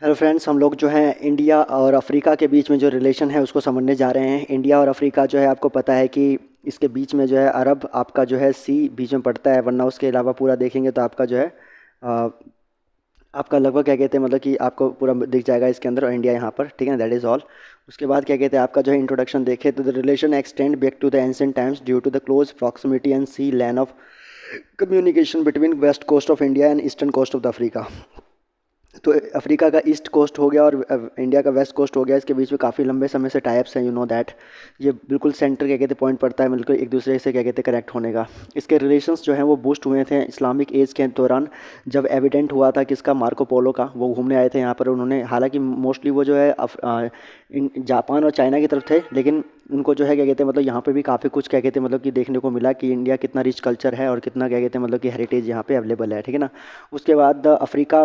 Hello friends, हम लोग जो है इंडिया और अफ्रीका के बीच में जो रिलेशन है उसको समझने जा रहे हैं। इंडिया और अफ्रीका जो है, आपको पता है कि इसके बीच में जो है अरब आपका जो है सी बीच में पड़ता है, वरना उसके अलावा पूरा देखेंगे तो आपका जो है अ, आपका लगभग क्या कहते हैं, मतलब कि आपको पूरा दिख जाएगा इसके अंदर, और इंडिया यहाँ पर, ठीक है ना, दैट इज़ ऑल। उसके बाद क्या कहते हैं, आपका जो है इंट्रोडक्शन देखे तो the relation extend back to the ancient times due to the close proximity and sea land of communication between west coast of India and eastern coast of the Africa. तो अफ्रीका का east coast हो गया और India का west coast हो गया, इसके बीच में काफ़ी लंबे समय से टाइप्स हैं, यू नो दैट। ये बिल्कुल सेंटर क्या कहते हैं पॉइंट पड़ता है, बिल्कुल एक दूसरे से क्या कहते हैं कनेक्ट होने का। इसके रिलेशंस जो हैं वो बूस्ट हुए थे इस्लामिक एज के दौरान, जब एविडेंट हुआ था किसका, मार्को पोलो का। वो घूमने आए थे यहाँ पर, उन्होंने हालांकि मोस्टली वो जो है जापान और चाइना की तरफ थे, लेकिन उनको जो है क्या कहते हैं, मतलब यहाँ पे भी काफ़ी कुछ क्या कहते हैं, मतलब कि देखने को मिला कि इंडिया कितना रिच कल्चर है और कितना क्या कहते हैं, मतलब कि हेरिटेज यहाँ पे अवेलेबल है, ठीक है ना। उसके बाद the Africa,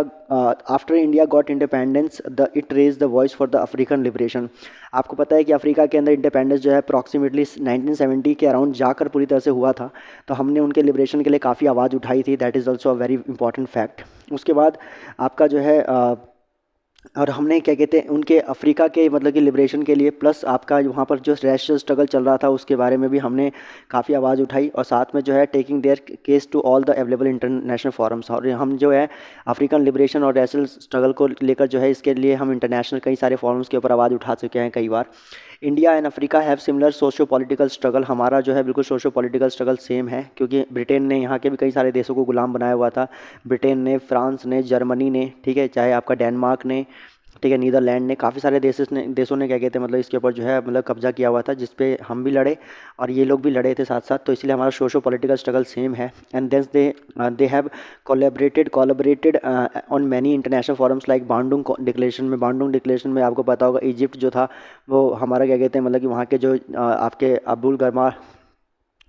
after India got independence the it raise the voice for the African liberation. आपको पता है कि अफ्रीका के अंदर इंडिपेंडेंस जो है अप्रॉक्सीमेटली 1970 के अराउंड जाकर पूरी तरह से हुआ था, तो हमने उनके लिबरेशन के लिए काफ़ी आवाज़ उठाई थी, that is also a very important fact. उसके बाद आपका जो है और हमने क्या कहते हैं उनके अफ्रीका के मतलब कि लिबरेशन के लिए, प्लस आपका वहाँ पर जो रेशल स्ट्रगल चल रहा था उसके बारे में भी हमने काफ़ी आवाज़ उठाई, और साथ में जो है taking their case to all the available international forums. और हम जो है अफ्रीकन लिबरेशन और रेशल स्ट्रगल को लेकर जो है इसके लिए हम इंटरनेशनल कई सारे फॉरम्स के ऊपर आवाज़ उठा चुके हैं कई बार। India and Africa have similar socio political struggle. हमारा जो है बिल्कुल सोशो पॉलिटिकल स्ट्रगल सेम है, क्योंकि ब्रिटेन ने यहाँ के भी कई सारे देशों को गुलाम बनाया हुआ था। ब्रिटेन ने, फ्रांस ने, जर्मनी ने, ठीक है, चाहे आपका डेनमार्क ने, ठीक है, नीदरलैंड ने, काफ़ी सारे देशों ने क्या कहते हैं, मतलब इसके ऊपर जो है मतलब कब्जा किया हुआ था, जिस पे हम भी लड़े और ये लोग भी लड़े थे साथ साथ। तो इसलिए हमारा सोशो पॉलिटिकल स्ट्रगल सेम है। And then they have collaborated on many international forums like Bandung declaration में आपको पता होगा इजिप्ट जो था वो हमारा क्या कहते हैं, मतलब कि वहाँ के जो आपके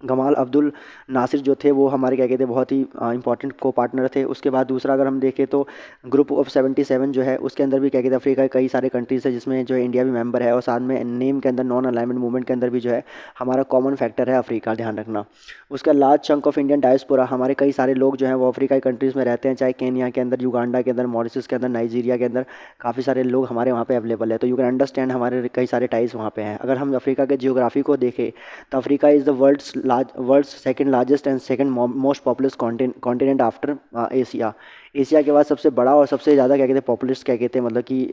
गमाल अब्दुल नासिर जो थे वो हमारे क्या कहते हैं बहुत ही इंपॉर्टेंट को पार्टनर थे। उसके बाद दूसरा अगर हम देखें तो ग्रुप ऑफ 77 जो है उसके अंदर भी क्या कहते हैं अफ्रीका के कई सारे कंट्रीज है, जिसमें जो है इंडिया भी मेंबर है, और साथ में नेम के अंदर नॉन अलाइनमेंट मूवमेंट के अंदर भी जो है हमारा कॉमन फैक्टर है अफ्रीका, ध्यान रखना। उसका large chunk of Indian diaspora, हमारे कई सारे लोग जो हैं वो अफ्रीका कंट्रीज़ में रहते हैं, चाहे केन्या के अंदर, युगांडा के अंदर, मॉरिशस के अंदर, नाइजीरिया के अंदर, काफ़ी सारे लोग हमारे वहाँ पे अवेलेबल है। तो यू कैन अंडरस्टैंड हमारे कई सारे टाइज वहाँ पे हैं। अगर हम अफ्रीका के जियोग्राफी को देखें तो Africa is the world's second largest and second most populous continent after Asia. Asia के बाद सबसे बड़ा और सबसे ज़्यादा क्या कहते हैं पॉपुलस क्या कहते हैं, मतलब कि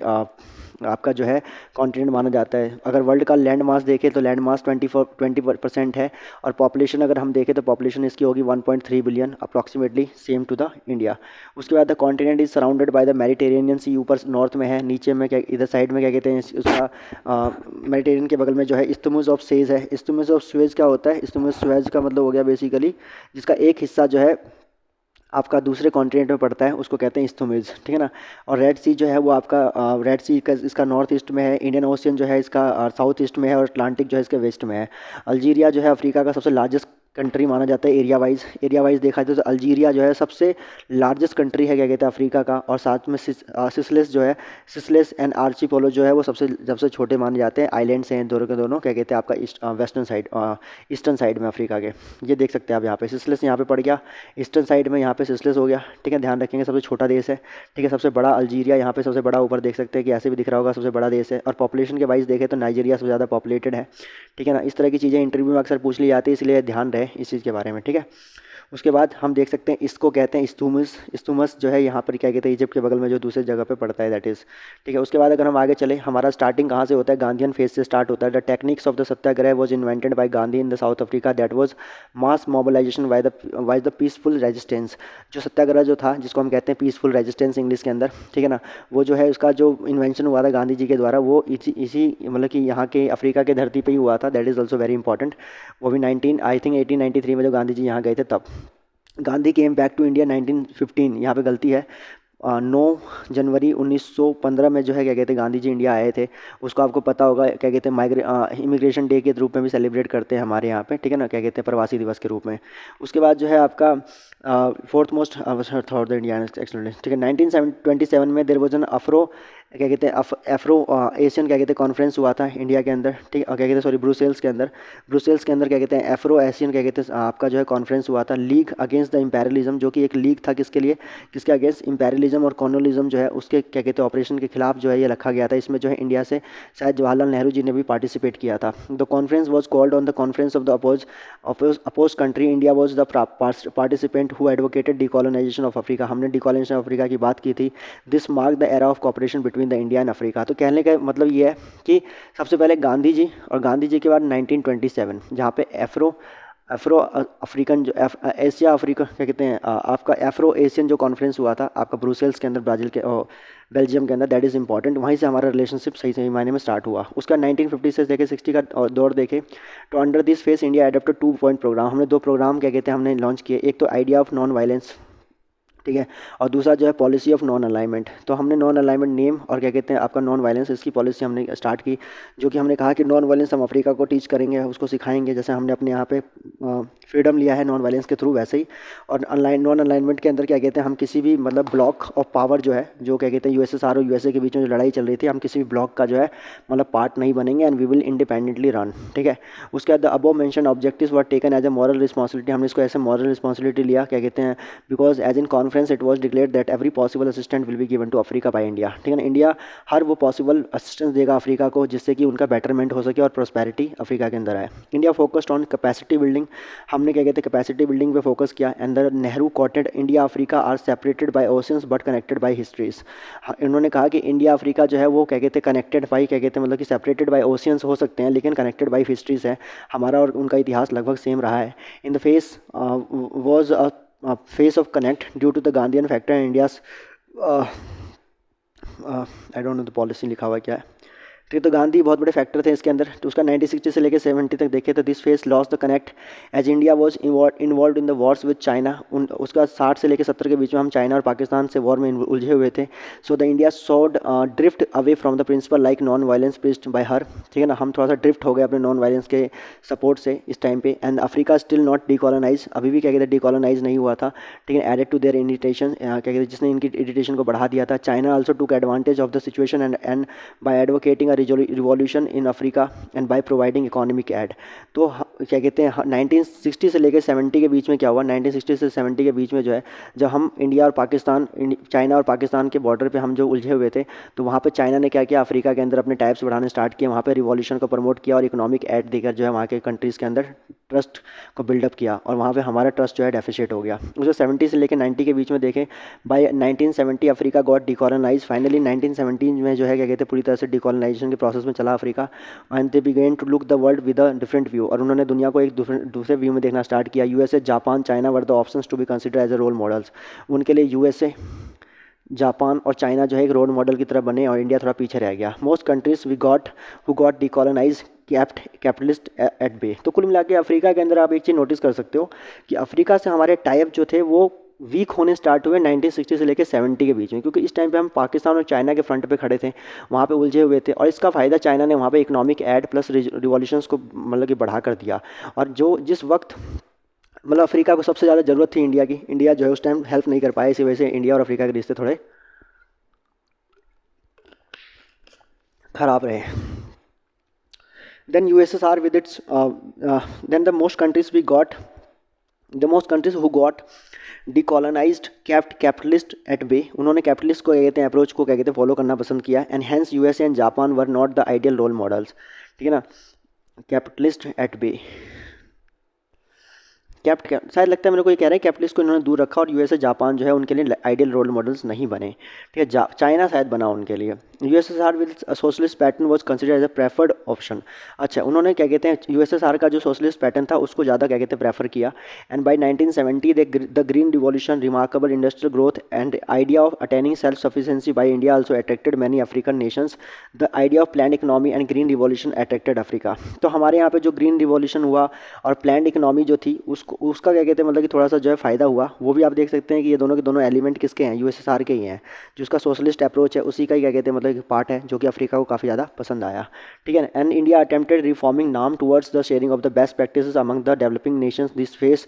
आपका जो है कॉन्टिनेंट माना जाता है। अगर वर्ल्ड का लैंड मास देखें तो लैंड मास 20% है, और पॉपुलेशन अगर हम देखें तो पॉपुलेशन इसकी होगी 1.3 billion approximately, same to the India. उसके बाद the continent is surrounded by the Mediterranean sea, ऊपर नॉर्थ में है, नीचे में क्या इधर साइड में क्या कहते हैं उसका मेडिटेरियन के बगल में जो है इस्तमुस ऑफ सेज है। इस्तमुस ऑफ सुएज क्या होता है, इस्तमुस सुएज का मतलब हो गया बेसिकली जिसका एक हिस्सा जो है आपका दूसरे कॉन्टिनेंट में पड़ता है, उसको कहते हैं इस्तुमिज, ठीक है ना। और रेड सी जो है वो आपका रेड सी का इसका नॉर्थ ईस्ट में है, इंडियन ओशियन जो है इसका साउथ ईस्ट में है, और अटलांटिक जो है इसके वेस्ट में है। अल्जीरिया जो है अफ्रीका का सबसे लार्जेस्ट कंट्री माना जाता है एरिया वाइज देखा जाए तो अल्जीरिया जो है सबसे लार्जेस्ट कंट्री है क्या कहते हैं अफ्रीका का। और साथ में सिसलेस जो है, सिसलेस एंड आर्चिपोलो जो है वो सबसे छोटे माने जाते हैं, आइलैंड्स हैं दोनों के दोनों क्या कहते हैं आपका वेस्टर्न साइड, ईस्टर्न साइड में अफ्रीका के। ये देख सकते हैं आप यहाँ पे सिसलेस यहाँ पे पड़ गया, ईस्टर्न साइड में यहाँ पे सिसलेस हो गया, ठीक है, ध्यान रखेंगे सबसे छोटा देश है, ठीक है। सबसे बड़ा अल्जीरिया यहाँ पे सबसे बड़ा, ऊपर देख सकते हैं कि ऐसे भी दिख रहा होगा, सबसे बड़ा देश है। और पॉपुलेशन के वाइज देखें तो नाइजीरिया सबसे ज़्यादा पॉपुलेटेड है, ठीक है ना। इस तरह की चीज़ें इंटरव्यू में अक्सर पूछ ली जाती है, इसलिए ध्यान रहे इस चीज़ के बारे में, ठीक है। उसके बाद हम देख सकते हैं इसको कहते हैं इस्तुमस। इस्तुमस जो है यहाँ पर क्या कहते हैं इजिप्ट के बगल में जो दूसरे जगह पे पड़ता है, दैट इज़, ठीक है। उसके बाद अगर हम आगे चले, हमारा स्टार्टिंग कहाँ से होता है, गांधीयन फेज से स्टार्ट होता है। The techniques of the Satyagraha was invented by Gandhi in the South Africa, that was mass mobilisation by the peaceful resistance. जो सत्याग्रह जो था, जिसको हम कहते हैं पीसफुल रेजिस्टेंस इंग्लिश के अंदर, ठीक है ना, वो जो है उसका जो इन्वेंशन हुआ था गांधी जी के द्वारा, वो इसी मतलब कि यहाँ के अफ्रीका के धरती पर ही हुआ था, that is also very important. वो भी 19 आई थिंक 1893 में जो गांधी जी यहाँ गए थे तब। Gandhi came back to India 1915, यहाँ पे गलती है, 9 जनवरी 1915 में जो है क्या कहते हैं गांधी जी इंडिया आए थे। उसको आपको पता होगा क्या कहते हैं इमिग्रेशन डे के रूप में भी सेलिब्रेट करते हैं हमारे यहाँ पे, ठीक है ना, क्या कहते हैं प्रवासी दिवस के रूप में। उसके बाद जो है आपका fourth most thought the India excellent, ठीक है। 1927 में देर वॉज एन अफ्रो क्या कहते हैं एफ्रो एशियन क्या कहते हैं कॉन्फ्रेंस हुआ था इंडिया के अंदर, ठीक, क्या कहते हैं सॉरी ब्रुसेल्स के अंदर क्या कहते हैं एफ्रो एशियन क्या कहते हैं आपका जो है कॉन्फ्रेंस हुआ था, लीग अगेंस्ट द इम्पेरियलिज्म, जो कि एक लीग था किसके लिए, किसके अगेंस्ट, इम्पेरियलिज्म और कॉलोनिज्म जो है उसके क्या कहते हैं ऑपरेशन के खिलाफ जो है ये रखा गया था। इसमें जो है इंडिया से शायद जवाहरलाल नेहरू जी ने भी पार्टिसिपेट किया था। The conference was called on the conference of the oppose country, India was the participant who advocated decolonization of Africa, हमने डिकॉलोनाइजेशन ऑफ अफ्रीका की बात की थी। This mark the era of cooperation between the India and Africa. तो कहने का मतलब ये है कि सबसे पहले गांधी जी, और गांधी जी के बाद 1927 जहाँ पे अफ्रो अफ्रीकन जो एशिया अफ्रीका क्या कहते हैं आपका एफ्रो एशियन जो कॉन्फ्रेंस हुआ था आपका ब्रुसेल्स के अंदर, ब्राज़ील के बेल्जियम के अंदर, दैट इज़ इंपॉर्टेंट। वहीं से हमारा रिलेशनशिप सही सही मायने में स्टार्ट हुआ। उसका 1950 से देखे 60 का दौर देखे तो under this phase India adapted 2 point programme, हमने 2 प्रोग्राम क्या कहते हैं हमने लॉन्च किए। एक तो आइडिया ऑफ नॉन वायलेंस, ठीक है, और दूसरा जो है पॉलिसी ऑफ नॉन अलाइनमेंट। तो हमने नॉन अलाइनमेंट नेम और क्या कहते हैं आपका नॉन वायलेंस, इसकी पॉलिसी हमने स्टार्ट की, जो कि हमने कहा कि नॉन वायलेंस हम अफ्रीका को टीच करेंगे, उसको सिखाएंगे, जैसे हमने अपने यहाँ पे फ्रीडम लिया है नॉन वायलेंस के थ्रू वैसे ही। और नॉन अलाइनमेंट के अंदर क्या कहते हैं हम किसी भी मतलब ब्लॉक ऑफ पावर जो है, जो क्या कहते हैं यूएसएसआर और यूएसए के बीच में जो लड़ाई चल रही थी, हम किसी भी ब्लॉक का जो है मतलब पार्ट नहीं बनेंगे and we will independently run, ठीक है। उसके बाद the above mention objectives were taken as a moral responsibility, हमने इसको ऐसे मॉरल रिस्पॉन्सिबिलिटी लिया क्या कहते हैं, because as in conference it was declared that every possible assistant will be given to Africa by India, ठीक है ना। इंडिया हर वो पॉसिबल असिस्टेंस देगा अफ्रीका को जिससे कि उनका बेटरमेंट हो सके और प्रोस्पेरिटी अफ्रीका के अंदर आए। India focused on capacity building, हमने क्या कहते हैं कैपेसिटी बिल्डिंग पे फोकस किया। And the Nehru quoted India Africa are separated by oceans but connected by histories, इन्होंने कहा कि इंडिया अफ्रीका जो है वो क्या कहते हैं कनेक्टेड बाई क्या कहते हैं मतलब कि सेपरेटेड बाय ओशियंस हो सकते हैं लेकिन कनेक्टेड बाय हिस्ट्रीज है, हमारा और उनका इतिहास लगभग सेम रहा है। In the phase was phase of connect due to the Gandhian factor in India's, I don't know the policy लिखा हुआ क्या है, ठीक है। तो गांधी बहुत बड़े फैक्टर थे इसके अंदर। तो उसका 1960 से लेकर 70 तक देखे तो this phase loss the connect as India was involve in the wars with China, उसका 60 से लेकर 70 के बीच में हम चाइना और पाकिस्तान से वॉर में उलझे हुए थे। So the India sawed drift away from the principle like non violence preached by her, ठीक है ना, हम थोड़ा सा ड्रिफ्ट हो गए अपने नॉन वायलेंस के सपोर्ट से इस टाइम पे। एंड अफ्रीका स्टिल नॉट डीकॉलोनाइज, अभी भी क्या कहते हैं डीकॉलोनाइज नहीं हुआ था, ठीक है। एडेड टू देयर इरिटेशन, क्या कहते हैं जिसने इनकी इरिटेशन को बढ़ा दिया था। China also took advantage of the situation and by advocating a revolution in Africa and by providing economic aid. तो क्या कहते हैं 1960 से लेकर 70 के बीच में क्या हुआ, 1960 से 70 के बीच में जो है जब हम इंडिया और पाकिस्तान, चाइना और पाकिस्तान के बॉर्डर पे हम जो उलझे हुए थे, तो वहाँ पे चाइना ने क्या किया अफ्रीका के अंदर अपने टाइप्स बढ़ाने स्टार्ट किए, वहाँ पे रिवॉल्यूशन को प्रमोट किया और इकोनॉमिक एड देकर जो है वहाँ के कंट्रीज़ के अंदर ट्रस्ट को बिल्डअप किया और वहाँ पे हमारा ट्रस्ट जो है डेफिशिएट हो गया। उसे 70 से लेकर 90 के बीच में देखें, बाय 1970 अफ्रीका गॉट डिकॉलोनाइज, फाइनली 1917 में जो है क्या कहते हैं पूरी तरह से डिकॉलोनाइजेशन के प्रोसेस में चला Africa. And they began to look the world with a different view, और उन्होंने दुनिया को एक दूसरे व्यू में देखना स्टार्ट किया। USA, Japan, China were the options to be consider as a role models, उनके लिए यूएसए, जापान और चाइना जो है एक रोल मॉडल की तरह बने और इंडिया थोड़ा पीछे रह गया। Most countries we got who got decolonize kept capitalist at bay. तो कुल मिला के अफ्रीका के अंदर आप एक चीज़ नोटिस कर सकते हो कि अफ्रीका से हमारे टाइप जो थे वो वीक होने स्टार्ट हुए 1960 से लेकर 70 के बीच में, क्योंकि इस टाइम पे हम पाकिस्तान और चाइना के फ्रंट पे खड़े थे, वहाँ पे उलझे हुए थे और इसका फ़ायदा चाइना ने वहाँ पे इकोनॉमिक एड प्लस रिवॉल्यूशंस को मतलब कि बढ़ा कर दिया। और जो जिस वक्त मतलब अफ्रीका को सबसे ज़्यादा ज़रूरत थी इंडिया की, इंडिया जो है उस टाइम हेल्प नहीं कर पाया, इसी वजह से इंडिया और अफ्रीका के रिश्ते थोड़े ख़राब रहे। then USSR with its then the most countries who got decolonized kept capitalist at bay, उन्होंने कैपिटलिस्ट को क्या कहते हैं अप्रोच को क्या कहते हैं फॉलो करना पसंद किया। And hence USA and Japan were not the ideal role models, ठीक है ना, कैपिटलिस्ट एट बे शायद लगता है मेरे को ये कह रहे हैं कैपिटलिस्ट को इन्होंने दूर रखा और यूएसए जापान जो है उनके लिए आइडियल रोल मॉडल्स नहीं बने, ठीक है। चाइना शायद बना उनके लिए। USSR with socialist pattern was considered as a preferred option, अच्छा उन्होंने क्या कहते हैं यूएसएसआर का जो सोशलिस्ट पैटर्न था उसको ज़्यादा क्या कहते हैं प्रेफर किया। And by 1970 the green revolution, remarkable industrial growth and idea of attaining self sufficiency by India also attracted many African Nations. The idea of plan economy and green revolution attracted Africa. तो हमारे यहाँ पे जो green revolution हुआ और plan economy जो थी उसका क्या कहते हैं मतलब कि थोड़ा सा जो है फ़ायदा हुआ, वो भी आप देख सकते हैं कि ये दोनों के दोनों एलिमेंट किसके हैं, यूएसएसआर के ही हैं। जो उसका सोशलिस्ट अप्रोच है उसी का ही क्या कहते हैं मतलब पार्ट है जो कि अफ्रीका को काफ़ी ज़्यादा पसंद आया, ठीक है। एंड इंडिया अटेम्प्टेड रिफॉर्मिंग नाम towards the sharing of the best practices among the developing nations. This phase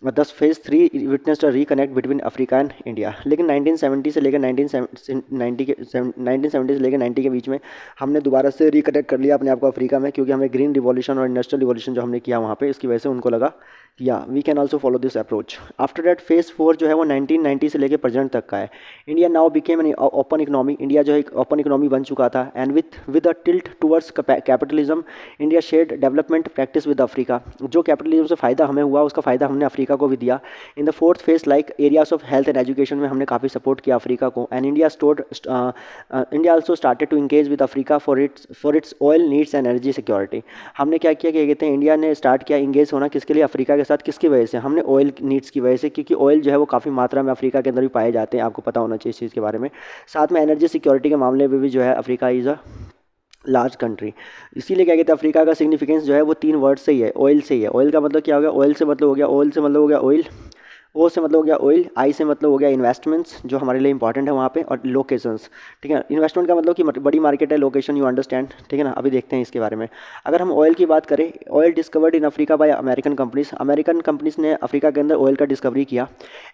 this phase 3 witnessed a reconnect between Africa and India. लेकिन 1970 से लेकर 1970 से लेकर 90 के बीच में हमने दोबारा से रिकनेक्ट कर लिया अपने आप को अफ्रीका में, क्योंकि हमने ग्रीन रिवॉल्यूशन और इंडस्ट्रियल रिवॉल्यूशन जो हमने किया वहाँ पे, इसकी वजह से उनको लगा या we can also follow this approach. After that phase 4 जो है वो 1990 से लेकर प्रेजेंट तक का है। India now became an open economy. India जो है एक ओपन इकोनॉमी बन चुका था, and with a tilt towards capitalism India shared development practice with Africa. जो कैपिटलिज्म से फ़ायदा हमें हुआ उसका फ़ायदा हमने अफ्रीका को भी दिया। In the fourth phase like areas of health and education में हमने काफ़ी सपोर्ट किया अफ्रीका को। And India also started to engage with Africa for its oil needs and energy security. हमने क्या किया, क्या कहते हैं, इंडिया ने स्टार्ट किया इंगेज होना किसके लिए, अफ्रीका के साथ। किसकी वजह से, हमने ऑयल नीड्स की वजह से, क्योंकि ऑयल जो है वो काफ़ी मात्रा में अफ्रीका के अंदर भी पाए जाते हैं, आपको पता होना चाहिए इस चीज़ के बारे में। साथ में एनर्जी सिक्योरिटी के मामले में भी जो है Africa is a large country. इसीलिए क्या कहते हैं, अफ्रीका का सिग्निफिकेंस जो है वो 3 वर्ड से ही है, ऑयल से ही है। ऑयल का मतलब क्या हो गया, ऑयल से मतलब हो गया, ऑयल से मतलब हो गया ऑयल, ओ से मतलब हो गया ऑयल, आई से मतलब हो गया इन्वेस्टमेंट्स जो हमारे लिए इंपॉर्टेंट है वहाँ पे, और लोकेशंस। ठीक है, इन्वेस्टमेंट का मतलब कि बड़ी मार्केट है, लोकेशन यू अंडरस्टैंड। ठीक है ना, अभी देखते हैं इसके बारे में। अगर हम ऑयल की बात करें, oil discovered in Africa by American companies ने अफ्रीका के अंदर ऑयल का डिस्कवरी किया।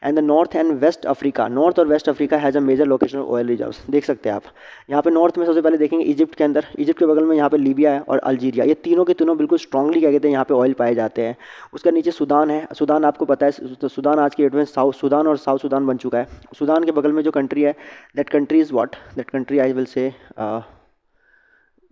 And the north and west Africa, north और west Africa has a major location of oil reserves. देख सकते हैं आप यहाँ पे नॉर्थ में सबसे पहले देखेंगे इजिप्ट के अंदर, इजिप्ट के बगल में यहाँ पे लीबिया है और अल्जीरिया, ये तीनों के तीनों बिल्कुल स्ट्रांगली क्या कहते हैं यहाँ पे ऑयल पाए जाते हैं। उसका नीचे सूडान है, सूडान आपको पता है, तो सूडान आज की डेट में सूडान और साउथ सूडान बन चुका है। सूडान के बगल में जो कंट्री है, that country is what, that country I will say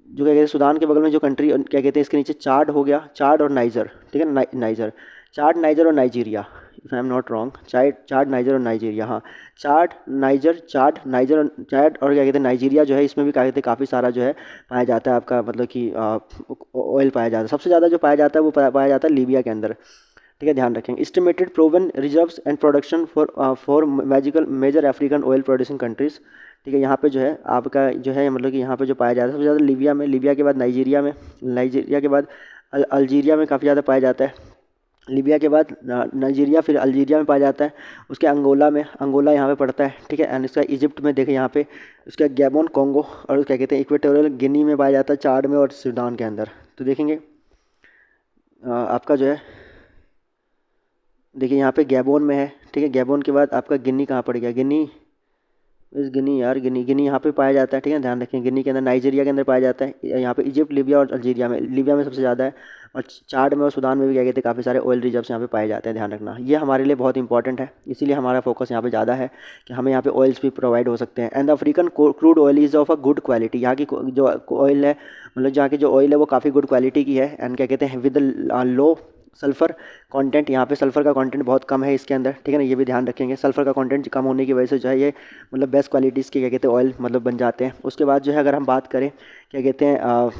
जो क्या कहते हैं, सूडान के बगल में जो कंट्री क्या कहते हैं, इसके नीचे चाड हो गया, चाड और नाइजर। ठीक है, नाइजर, चाड, नाइजर और Nigeria, if I am not wrong, Chad, niger और नाइजीरिया, हाँ, चाड, नाइजर, चाड, नाइजर और चाड और क्या कहते हैं नाइजीरिया जो है, इसमें भी क्या कहते हैं काफ़ी सारा जो है पाया जाता है आपका, मतलब कि ऑयल पाया जाता है। सबसे ज़्यादा जो पाया जाता है वो पाया जाता है लीबिया के अंदर। ठीक है, ध्यान रखेंगे। Estimated proven reserves and production for major African oil producing countries. ठीक है, यहाँ पे जो है आपका जो है मतलब कि यहाँ पे जो पाया जाता है सबसे ज़्यादा लीबिया में, लीबिया के बाद नाइजीरिया में, नाइजीरिया के बाद अल्जीरिया में काफ़ी ज़्यादा पाया जाता है, लीबिया के बाद नाइजीरिया, फिर अल्जीरिया में पाया जाता है। उसके अंगोला में, अंगोला यहाँ पे पड़ता है। ठीक है, एंड इसका इजिप्ट में देखें यहाँ पे, उसका गैबोन, कॉन्गो और क्या कहते हैं इक्वेटोरियल गिनी में पाया जाता है, चाड में और सूडान के अंदर। तो देखेंगे आपका जो है, देखिए यहाँ पे गैबोन में है। ठीक है, गैबोन के बाद आपका गिनी कहाँ पड़ गया, गिनी, इस गिनी यार, गिनी, गिनी यहाँ पे पाया जाता है। ठीक है, ध्यान रखें, गिनी के अंदर, नाइजीरिया के अंदर पाया जाता है। यहाँ पे इजिप्ट, लीबिया और अल्जीरिया में, लीबिया में सबसे ज़्यादा है, और चाड में और सूडान में भी क्या कहते हैं काफ़ी सारे ऑयल रिजर्व्स यहाँ पे पाए जाते हैं। ध्यान रखना, ये हमारे लिए बहुत इंपॉर्टेंट है, इसीलिए हमारा फोकस यहाँ पे ज़्यादा है कि हमें यहाँ पे ऑयल्स भी प्रोवाइड हो सकते हैं। And African crude oil is of a good quality. यहाँ की जो ऑयल है, मतलब जहाँ की जो ऑयल है वो काफ़ी गुड क्वालिटी की है। एंड क्या कहते हैं विद लो सल्फ़र कंटेंट, यहाँ पे सल्फ़र का कंटेंट बहुत कम है इसके अंदर। ठीक है ना, ये भी ध्यान रखेंगे। सल्फ़र का कंटेंट कम होने की वजह से जो है ये मतलब बेस्ट क्वालिटीज़ के क्या कहते हैं ऑयल मतलब बन जाते हैं। उसके बाद जो है अगर हम बात करें क्या कहते हैं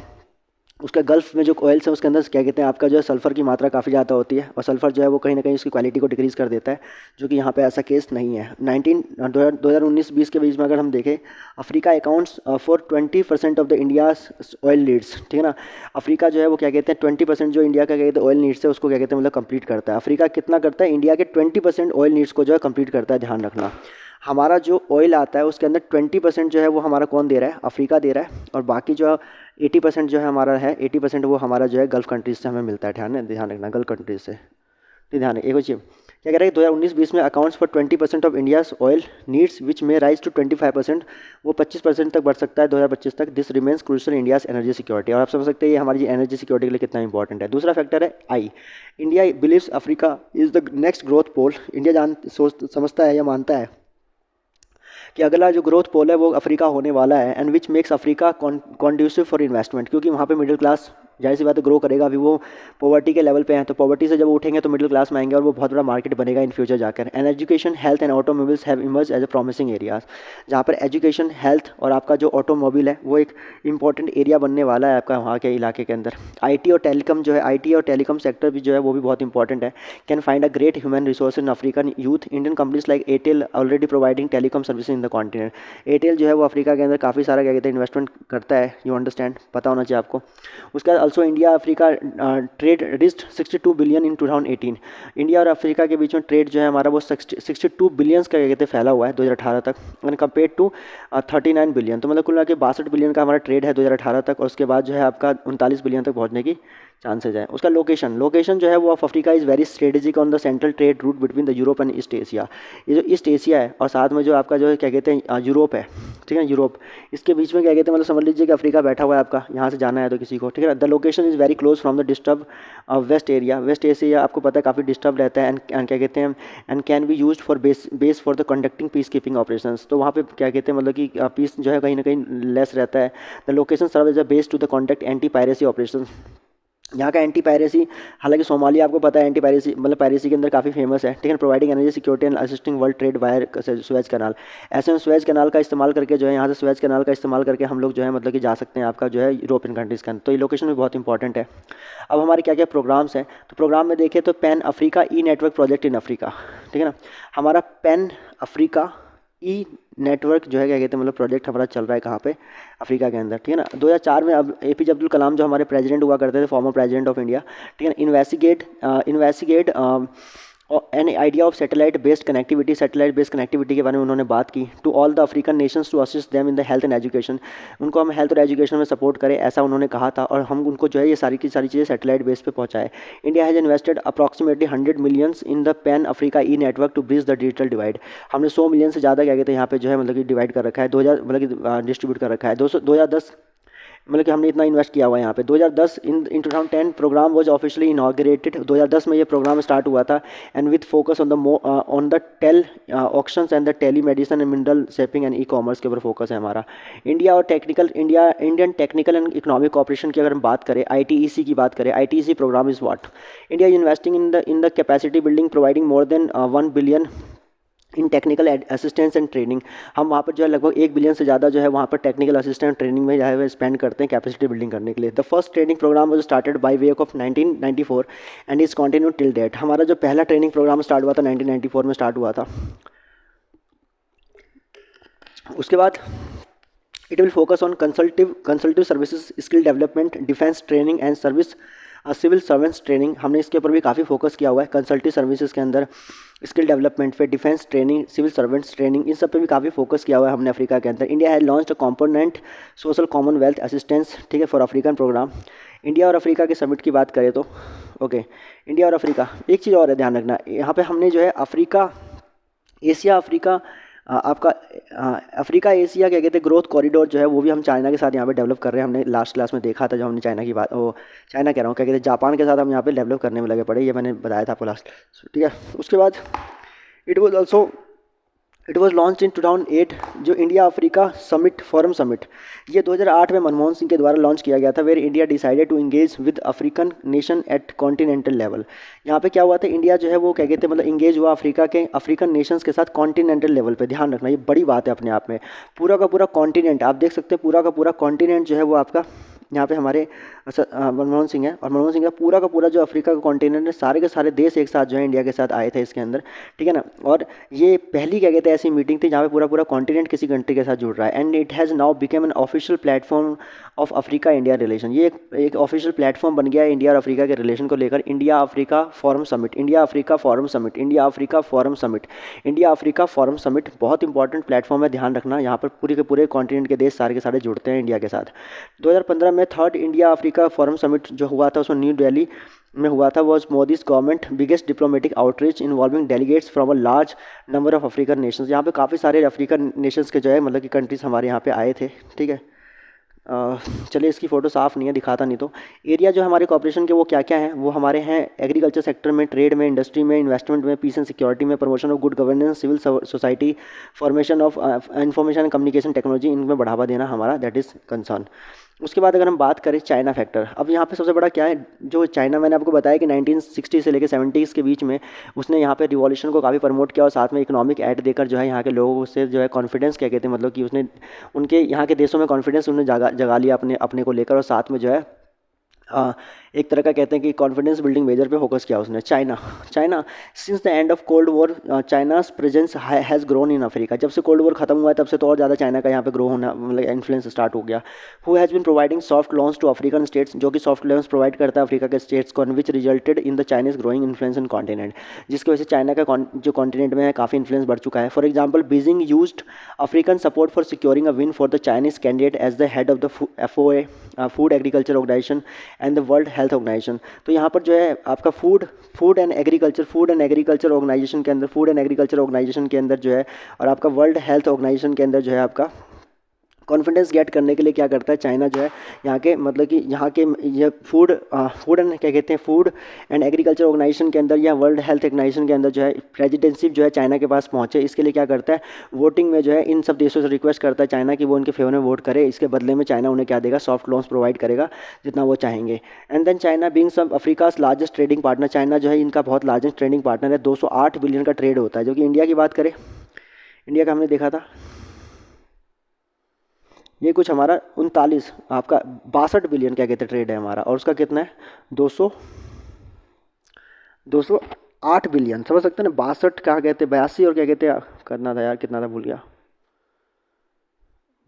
उसका गल्फ़ में जो ऑयल्स है उसके अंदर क्या कहते हैं आपका जो है सल्फ़र की मात्रा काफ़ी ज़्यादा होती है, और सल्फ़र जो है वो कहीं ना कहीं उसकी क्वालिटी को डिक्रीज़ कर देता है, जो कि यहाँ पे ऐसा केस नहीं है। 2019-20 के बीच में अगर हम देखें, Africa accounts for 20% of the India's oil needs. ठीक है ना, अफ्रीका जो है वो क्या कहते हैं 20% जो इंडिया का क्या कहते हैं ऑयल नीड्स है उसको क्या कहते हैं मतलब कंप्लीट करता है। अफ्रीका कितना करता है, इंडिया के 20% ऑयल नीड्स को जो है कंप्लीट करता है। ध्यान रखना, हमारा जो ऑयल आता है उसके अंदर 20% जो है वो हमारा कौन दे रहा है, अफ्रीका दे रहा है, और बाकी जो 80% जो है हमारा है, 80% वो हमारा जो है गल्फ़ कंट्रीज से हमें मिलता है। ध्यान रखना, गल्फ़ कंट्रीज से। ठीक, ध्यान एक चीज़ क्या कह रहा है, 2019-20 में accounts for 20% of India's oil needs which में राइज टू 25%, वो 25% तक बढ़ सकता है 2025 तक। This remains crucial India's energy security. और आप समझ सकते हैं ये हमारी एनर्जी सिक्योरिटी के लिए कितना इंपॉर्टेंट है। दूसरा फैक्टर है I, India believes Africa is the next growth pole. India समझता है या मानता है कि अगला जो ग्रोथ पोल है वो अफ्रीका होने वाला है, and which makes Africa conducive for investment, क्योंकि वहाँ पे मिडिल क्लास जाहिर सी बात है ग्रो करेगा। अभी वो पॉवर्टी के लेवल पे हैं, तो पॉवर्टी से जब उठेंगे तो मिडिल क्लास में आएंगे और वो बहुत बड़ा मार्केट बनेगा इन फ्यूचर जाकर। And education, health and automobiles have emerge as a promising areas, जहाँ पर एजुकेशन, हेल्थ और आपका जो ऑटोमोबाइल है वो एक इंपॉर्टेंट एरिया बनने वाला है आपका वहाँ के इलाके के अंदर। आईटी और टेलीकॉम जो है, आईटी और टेलीकॉम सेक्टर भी जो है वो भी बहुत इंपॉर्टेंट है। Can find a great human resource in African youth. Indian companies like Airtel already providing telecom service in the continent. Airtel जो है वो अफ्रीका के अंदर काफ़ी सारा क्या कहते हैं इन्वेस्टमेंट करता है, यू अंडरस्टैंड, पता होना चाहिए आपको। उसके बाद also India Africa trade wrist 62 billion in 2018। India और अफ्रीका के बीच में ट्रेड जो है हमारा वो 62 बिलियंस का क्या कहते हैं फैला हुआ है 2018 तक, एंड कम्पेयर टू 39 बिलियन। तो मतलब कुल मिला के 62 बिलियन का हमारा ट्रेड है 2018 तक, और उसके बाद जो है आपका 39 बिलियन तक पहुँचने की चांसेज है। उसका लोकेशन जो है वो of Africa is very strategic on the central trade route between the Europe and east Asia. ये जो ईस्ट एशिया है और साथ में जो आपका जो है क्या कहते हैं यूरोप है, ठीक है, यूरोप, इसके बीच में क्या कहते हैं मतलब समझ लीजिए कि अफ्रीका बैठा हुआ है आपका, यहाँ से जाना है तो किसी को, ठीक है। The location is very close from the disturb west area. West Asia आपको पता है काफ़ी डिस्टर्ब रहता है एंड क्या कहते हैं and can be used for base for the conducting peace keeping operations. तो वहाँ पे क्या कहते हैं मतलब कि पीस जो है कहीं ना कहीं लेस रहता है। The location serve as a base to the conduct anti piracy operation. यहाँ का एंटी पायरेसी, हालांकि सोमालिया आपको पता है एंटी पायरेसी मतलब पायरेसी के अंदर काफ़ी फेमस है, ठीक है। Providing energy security and assisting world trade wire Suez canal. ऐसे में सुएज कैनाल का इस्तेमाल करके जो है यहाँ से सुएज कैनाल का इस्तेमाल करके हम लोग जो है मतलब कि जा सकते हैं आपका जो है यूरोपियन कंट्रीज़ के अंदर। तो ये लोकेशन भी बहुत इंपॉर्टेंट है। अब हमारे क्या क्या प्रोग्राम्स हैं, तो प्रोग्राम में देखें तो pan Africa e network project in Africa, ठीक है ना। हमारा पैन अफ्रीका ई नेटवर्क जो है क्या कहते हैं मतलब प्रोजेक्ट हमारा चल रहा है कहाँ पे, अफ्रीका के अंदर, ठीक है ना। 2004 में अब APJ अब्दुल कलाम जो हमारे प्रेसिडेंट हुआ करते थे, फॉर्मर प्रेसिडेंट ऑफ इंडिया, ठीक है ना, investigate an idea of satellite based connectivity के बारे में उन्होंने बात की to all the African nations to assist them in the health and education. उनको हम हेल्थ और एजुकेशन में सपोर्ट करें ऐसा उन्होंने कहा था और हम उनको जो है ये सारी की सारी चीज़ें सैटेलाइट बेस पे पहुंचाए। India has invested approximately 100 millions in the pan Africa e network to bridge the digital divide. हमने 100 मिलियन से ज़्यादा क्या कहते हैं यहाँ पे जो है मतलब कि डिवाइड कर रखा है, 2000 मतलब कि डिस्ट्रीब्यूट कर रखा है। 2010 मतलब कि हमने इतना इन्वेस्ट किया हुआ है यहाँ पे। 2010 in 2010 programme was officially inaugurated. 2010 में ये प्रोग्राम स्टार्ट हुआ था and with focus on the tele education and the tele medicine and mineral shaping and e commerce के ऊपर फोकस है हमारा। Indian technical and economic cooperation की अगर हम बात करें, ITEC की बात करें, ITEC programme is what, India investing in the capacity building providing more than 1 billion in technical assistance and training. हम वहाँ पर जो है लगभग 1 बिलियन से ज़्यादा जो है वहाँ पर टेक्निकल असिस्टेंट ट्रेनिंग में जो है स्पेंड करते हैं कैपेसिटी बिल्डिंग करने के लिए। The first training programme was started by way of 1994 and is continue till date. हमारा जो पहला ट्रेनिंग प्रोग्राम स्टार्ट हुआ था 1994 में स्टार्ट हुआ था। उसके बाद it will focus on consultative services, skill development, defence training and service civil servants training. हमने इसके ऊपर भी काफ़ी फोकस किया हुआ है। कंसल्टिव सर्विसेज के अंदर स्किल डेवलपमेंट पे, defence training, civil servants training, इन सब पे भी काफ़ी फोकस किया हुआ है हमने अफ्रीका के अंदर। India has launched a component social Commonwealth assistance, ठीक है, फॉर अफ्रीकन प्रोग्राम। इंडिया और अफ्रीका के समिट की बात करें तो ओके, इंडिया और अफ्रीका, एक चीज़ और है ध्यान रखना, यहाँ पे हमने जो है अफ्रीका एशिया अफ्रीका आपका अफ्रीका एशिया क्या कहते हैं ग्रोथ कॉरिडोर जो है वो भी हम चाइना के साथ यहाँ पे डेवलप कर रहे हैं। हमने लास्ट क्लास में देखा था जब हमने चाइना की बात, वो चाइना कह रहा हूँ क्या कहते हैं जापान के साथ हम यहाँ पे डेवलप करने में लगे पड़े, ये मैंने बताया था आपको लास्ट, ठीक है। उसके बाद इट वॉज लॉन्च इन 2008 जो India Africa summit forum summit, ये 2008 में मनमोहन सिंह के द्वारा लॉन्च किया गया था। Where India decided to engage with African nation at continental level. यहाँ पे क्या हुआ था, इंडिया जो है वो क्या कहते हैं मतलब इंगेज हुआ अफ्रीकन नेशंस के साथ कॉन्टिनेंटल लेवल पे। ध्यान रखना ये बड़ी बात है अपने आप में, पूरा का पूरा कॉन्टिनेंट आप देख सकते हैं, पूरा का पूरा कॉन्टिनेंट जो है वो आपका यहाँ पे हमारे मनमोहन सिंह है और मनमोहन सिंह का पूरा जो अफ्रीका का कॉन्टिनेंट है, सारे के सारे देश एक साथ जो है इंडिया के साथ आए थे इसके अंदर, ठीक है ना। और ये पहली क्या कहते हैं ऐसी मीटिंग थी जहाँ पे पूरा कॉन्टिनेंट किसी कंट्री के साथ जुड़ रहा है। And it has now become an official platform of Africa India relation. ये एक ऑफिशियल प्लेटफॉर्म बन गया है इंडिया और अफ्रीका के रिलेशन को लेकर। इंडिया अफ्रीका फॉरम समिट बहुत इंपॉर्टेंट प्लेटफॉर्म है, ध्यान रखना। यहाँ पर पूरे के पूरे कॉन्टिनेंट के देश सारे के सारे जुड़ते हैं इंडिया के साथ। 2015 में third India Africa forum summit जो हुआ था उसमें न्यू दिल्ली में हुआ था, was Modi's government biggest diplomatic outreach involving delegates from a large number of African nations. यहाँ पे काफ़ी सारे अफ्रीकन नेशंस के जो है मतलब कि कंट्रीज़ हमारे यहाँ पे आए थे, ठीक है। चलिए इसकी फ़ोटो साफ़ नहीं है, दिखाता नहीं तो। एरिया जो हमारे कॉपरेशन के वो क्या क्या हैं, वो हमारे हैं एग्रीकल्चर सेक्टर में, ट्रेड में, इंडस्ट्री में, इन्वेस्टमेंट में, पीस एंड सिक्योरिटी में, promotion of good governance, civil society, formation of information and communication technology, इनमें बढ़ावा देना हमारा दैट इज़ कंसर्न। उसके बाद अगर हम बात करें चाइना फैक्टर, अब यहाँ पे सबसे बड़ा क्या है, जो चाइना मैंने आपको बताया कि 1960 से लेकर 70s के बीच में उसने यहाँ पे रिवॉल्यूशन को काफ़ी प्रमोट किया और साथ में इकोनॉमिक ऐड देकर जो है यहाँ के लोगों से जो है कॉन्फिडेंस क्या कहते हैं मतलब कि उसने उनके यहाँ के देशों में कॉन्फिडेंस उन्होंने जगा लिया अपने को लेकर, और साथ में जो है एक तरह का कहते हैं कि कॉन्फिडेंस बिल्डिंग मेजर पे फोकस किया उसने। China since the end of cold war China's presence has grown in Africa. जब से कोल्ड वॉर खत्म हुआ है तब से तो और ज़्यादा चाइना का यहाँ पे ग्रो होना मतलब इन्फ्लुएंस स्टार्ट हो गया। Who has been providing soft loans to African states, जो कि सॉफ्ट लोन्स प्रोवाइड करता है अफ्रीका के स्टेट्स को, विच resulted in the Chinese growing influence in continent, जिसकी वजह से चाइना का जो कॉन्टिनेंट में है काफ़ी इन्फ्लुएंस बढ़ चुका है। For example Beijing used African support for securing a win for the Chinese candidate as the head of the FOA food agriculture organisation and the world health organisation. तो यहाँ पर जो है आपका फूड एंड एग्रीकल्चर ऑर्गेनाइजेशन के अंदर, food and agriculture organisation के अंदर जो है, और आपका वर्ल्ड हेल्थ ऑर्गेनाइजेशन के अंदर जो है आपका कॉन्फिडेंस गेट करने के लिए क्या करता है चाइना जो है, यहाँ के मतलब कि यहाँ के ये फूड एंड क्या कहते हैं, फूड एंड एग्रीकल्चर ऑर्गेनाइजेशन के अंदर या वर्ल्ड हेल्थ ऑर्गेनाइजेशन के अंदर जो है प्रेसिडेंसी जो है चाइना के पास पहुँचे, इसके लिए क्या करता है, वोटिंग में जो है इन सब देशों से रिक्वेस्ट करता है चाइना कि वो उनके फेवर में वोट करे। इसके बदले में चाइना उन्हें क्या देगा, सॉफ्ट लोन्स प्रोवाइड करेगा जितना वो चाहेंगे। एंड देन चाइना बीइंग सब Africa's largest trading partner, China जो है इनका बहुत लार्जेस्ट ट्रेडिंग पार्टनर है। 208 बिलियन का ट्रेड होता है, जो कि इंडिया की बात करें, इंडिया का हमने देखा था ये कुछ हमारा 39 आपका 62 बिलियन क्या कहते हैं ट्रेड है हमारा, और उसका कितना है 208 बिलियन, समझ सकते हैं ना। 62 क्या कहते हैं 82, और क्या कहते हैं करना था यार, कितना था भूल गया,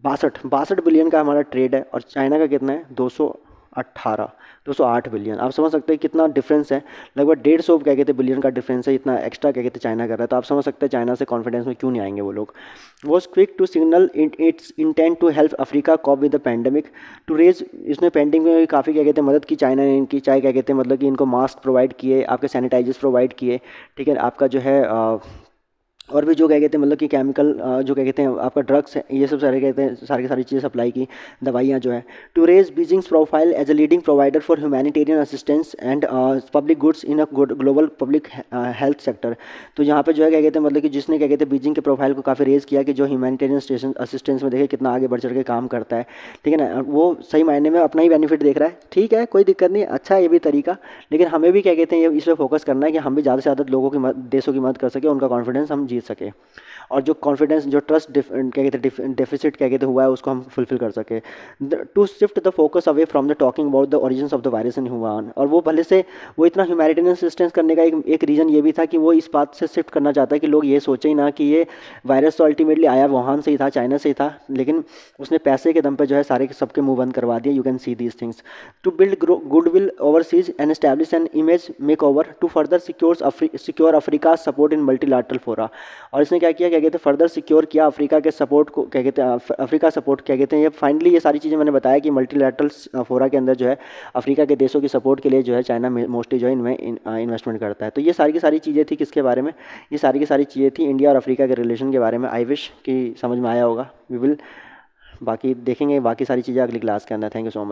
62 बिलियन का हमारा ट्रेड है, और चाइना का कितना है 208 बिलियन। आप समझ सकते हैं कितना डिफरेंस है, लगभग 150 क्या कहते हैं बिलियन का डिफरेंस है, इतना एक्स्ट्रा क्या कहते हैं चाइना कर रहा है। तो आप समझ सकते हैं चाइना से कॉन्फिडेंस में क्यों नहीं आएंगे वो लोग। Was quick to signal its intent to help Africa cope with the pandemic to raise, इसने पेंडिंग में भी काफ़ी क्या कहते हैं मदद की चाइना ने इनकी, चाहे क्या कहते हैं मतलब कि इनको मास्क प्रोवाइड किए, आपके सैनिटाइजर्स प्रोवाइड किए, ठीक है, आपका जो है और भी जो क्या कहते हैं मतलब कि केमिकल जो क्या कहते हैं आपका ड्रग्स है, ये सब सारे कहते हैं सारी की सारी चीज़ें सप्लाई की, दवाइयाँ जो है। To raise Beijing's profile as a leading provider for humanitarian assistance and public goods in a global public health sector. तो यहाँ पे जो है क्या कहते हैं मतलब कि जिसने क्या कहते हैं बीजिंग के प्रोफाइल को काफ़ी रेज किया कि जो ह्यूमैनिटेरियन असिस्टेंस में देखे कितना आगे बढ़ चढ़ के काम करता है, ठीक है ना, वो सही मायने में अपना ही बेनिफिट देख रहा है, ठीक है कोई दिक्कत नहीं, अच्छा है ये भी तरीका। लेकिन हमें भी क्या कहते हैं ये इस पर फोकस करना है कि हम भी ज़्यादा से ज़्यादा लोगों की देशों की मदद कर सके, उनका कॉन्फिडेंस हम जीत सके, और जो कॉन्फिडेंस जो ट्रस्ट क्या कहते हैं डेफिसिट क्या कहते हुआ है उसको हम फुलफिल कर सके। To shift the focus away from the talking about the origins of the virus in human, और वो भले से वो इतना ह्यूमैनिटेरियन असिस्टेंस करने का एक रीज़न ये भी था कि वो इस बात से शिफ्ट करना चाहता है कि लोग ये सोचे ही ना कि ये वायरस तो अल्टीमेटली आया वुहान से ही था, चाइना से ही था, लेकिन उसने पैसे के दम पे जो है सारे के सबके मुंह बंद करवा दिए। You can see these things to build goodwill overseas and establish an image make over to further secure Africa support in multilateral fora. और इसने क्या किया, क्या कहते हैं फर्दर सिक्योर किया अफ्रीका के सपोर्ट को, क्या कहते हैं अफ्रीका सपोर्ट क्या कहते हैं, ये फाइनली ये सारी चीज़ें मैंने बताया कि मल्टीलैटरल फोरा के अंदर जो है अफ्रीका के देशों की सपोर्ट के लिए जो है चाइना मोस्टली जो है इनमें इन्वेस्टमेंट करता है। तो ये सारी की सारी चीज़ें थी किसके बारे में, ये सारी की सारी चीज़ें थी इंडिया और अफ्रीका के रिलेशन के बारे में। आई विश कि समझ में आया होगा। वी विल बाकी देखेंगे बाकी सारी चीज़ें अगली क्लास के अंदर। Thank you so much.